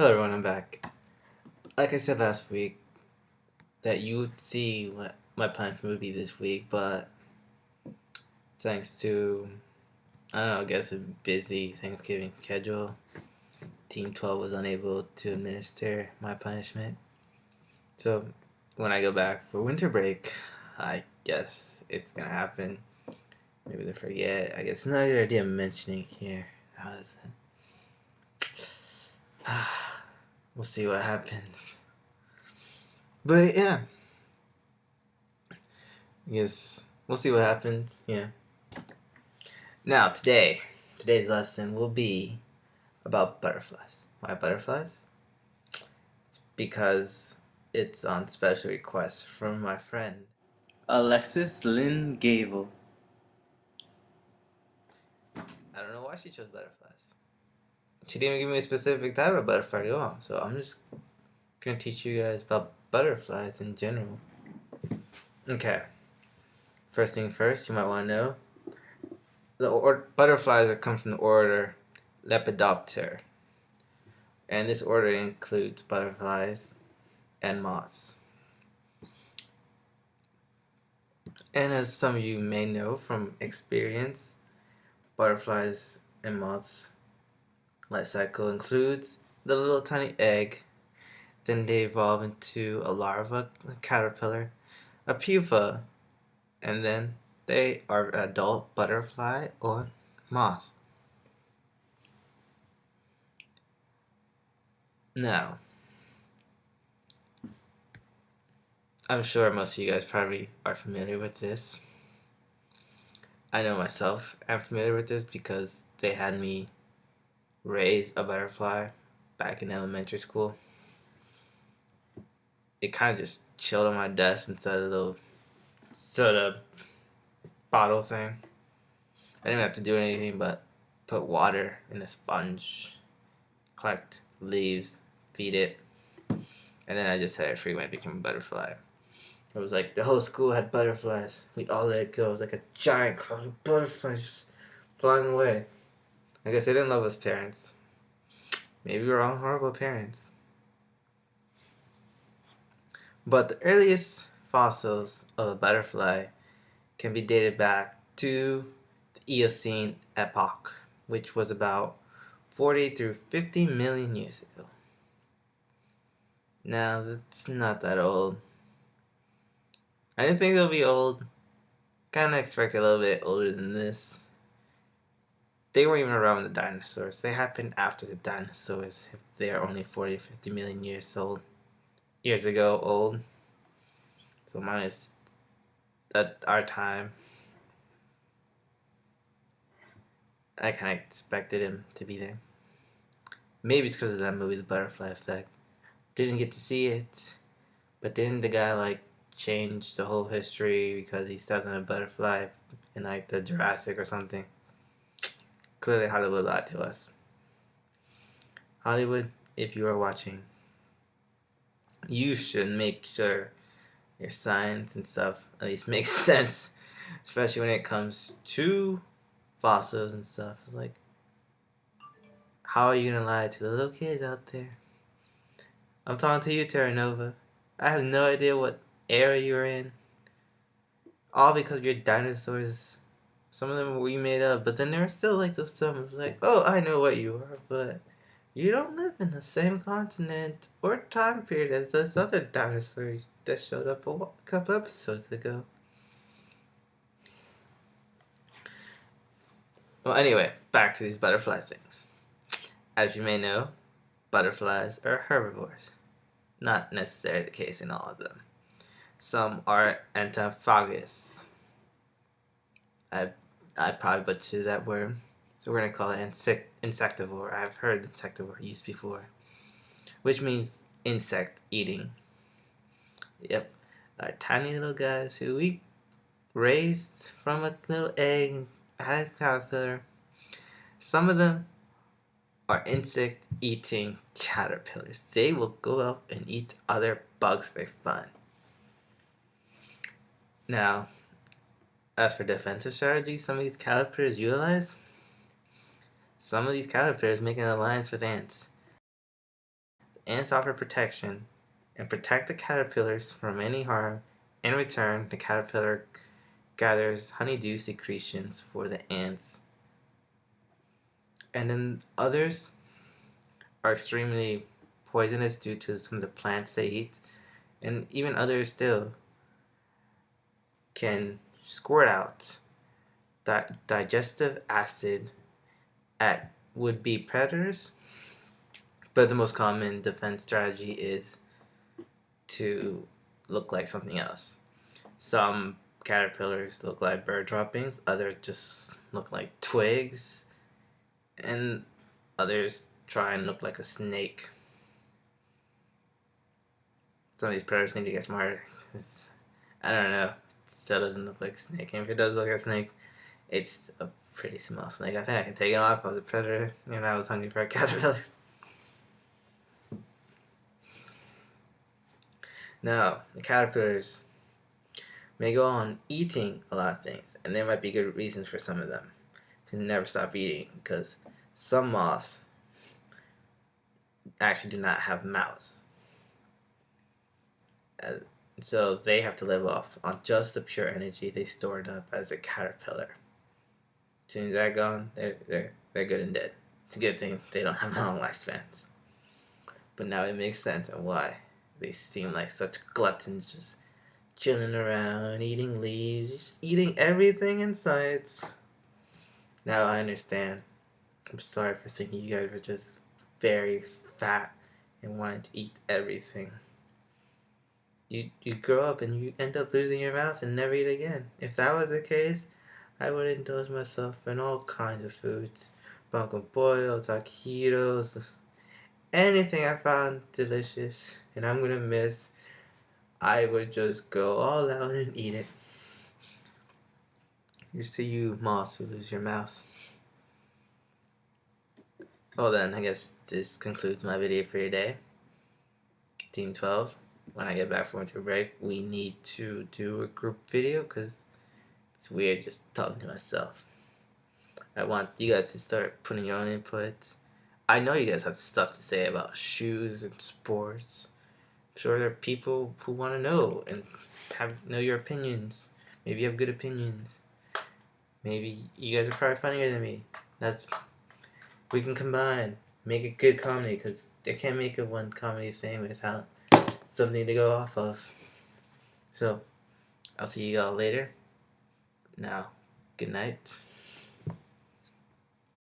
Hello everyone, I'm back. Like I said last week, that you would see what my punishment would be this week, but thanks to, I don't know, I guess a busy Thanksgiving schedule, Team 12 was unable to administer my punishment. So when I go back for winter break, I guess it's gonna happen. Maybe they forget. I guess it's not a good idea mentioning here. How is it? We'll see what happens. But yeah, I guess we'll see what happens. Yeah. Now, today's lesson will be about butterflies. Why butterflies? It's because it's on special request from my friend Alexis Lynn Gable. I don't know why she chose butterflies. She didn't even give me a specific type of butterfly to go on, so I'm just gonna teach you guys about butterflies in general. Okay, first thing first, you might want to know the butterflies that come from the order Lepidoptera. And this order includes butterflies and moths. And as some of you may know from experience, butterflies and moths life cycle includes the little tiny egg, then they evolve into a larva, a caterpillar, a pupa, and then they are an adult butterfly or moth. Now, I'm sure most of you guys probably are familiar with this. I know myself am familiar with this because they had me raise a butterfly back in elementary school. It kind of just chilled on my desk instead of the little soda bottle thing. I didn't have to do anything but put water in a sponge, collect leaves, feed it, and then I just set it free when it became a butterfly. It was like the whole school had butterflies. We all let it go. It was like a giant cloud of butterflies just flying away. I guess they didn't love us parents. Maybe we were all horrible parents. But the earliest fossils of a butterfly can be dated back to the Eocene epoch, which was about 40 through 50 million years ago. Now, that's not that old. I didn't think they'll be old. Kind of expected a little bit older than this. They weren't even around with the dinosaurs. They happened after the dinosaurs, if they are only 40 or 50 million years ago old. So minus at our time, I kind of expected him to be there. Maybe it's because of that movie, The Butterfly Effect. Didn't get to see it, but didn't the guy like change the whole history because he stepped on a butterfly in like the Jurassic or something? Clearly, Hollywood lied to us. Hollywood, if you are watching, you should make sure your science and stuff at least makes sense, especially when it comes to fossils and stuff. It's like, how are you gonna lie to the little kids out there? I'm talking to you, Terra Nova. I have no idea what era you're in. All because your dinosaurs, some of them we made up, but then there are still like those some. It's like, oh, I know what you are, but you don't live in the same continent or time period as this other dinosaur that showed up a couple episodes ago. Well, anyway, back to these butterfly things. As you may know, butterflies are herbivores. Not necessarily the case in all of them. Some are antiphagous. I probably butchered that word, so we're gonna call it insectivore. I've heard insectivore used before, which means insect eating. Yep, our tiny little guys who we raised from a little egg and had a caterpillar. Some of them are insect eating caterpillars. They will go out and eat other bugs they find. Now, as for defensive strategies some of these caterpillars utilize, some of these caterpillars make an alliance with ants. ants offer protection and protect the caterpillars from any harm. In return, the caterpillar gathers honeydew secretions for the ants. And then others are extremely poisonous due to some of the plants they eat. And even others still can squirt out that digestive acid at would-be predators. But the most common defense strategy is to look like something else. Some caterpillars look like bird droppings, others just look like twigs, and others try and look like a snake. Some of these predators need to get smarter. I don't know. It still doesn't look like a snake. And if it does look like a snake, it's a pretty small snake. I think I can take it off if I was a predator and I was hungry for a caterpillar. Now, the caterpillars may go on eating a lot of things, and there might be good reasons for some of them to never stop eating, because some moths actually do not have mouths. So they have to live off on just the pure energy they stored up as a caterpillar. As soon as that's gone, they're good and dead. It's a good thing they don't have long lifespans. But now it makes sense on why they seem like such gluttons, just chilling around, eating leaves, just eating everything in sight. Now I understand. I'm sorry for thinking you guys were just very fat and wanted to eat everything. You grow up and you end up losing your mouth and never eat again. If that was the case, I would indulge myself in all kinds of foods. Pumpkin boil, taquitos, anything I found delicious and I'm gonna miss, I would just go all out and eat it. Here's to you, moths who lose your mouth. Well then, I guess this concludes my video for today. Team 12, when I get back from winter break, we need to do a group video because it's weird just talking to myself. I want you guys to start putting your own input. I know you guys have stuff to say about shoes and sports. I'm sure there are people who want to know and know your opinions. Maybe you have good opinions. Maybe you guys are probably funnier than me. We can combine, make a good comedy, because they can't make a one comedy thing without something to go off of. So, I'll see you all later. Now, good night.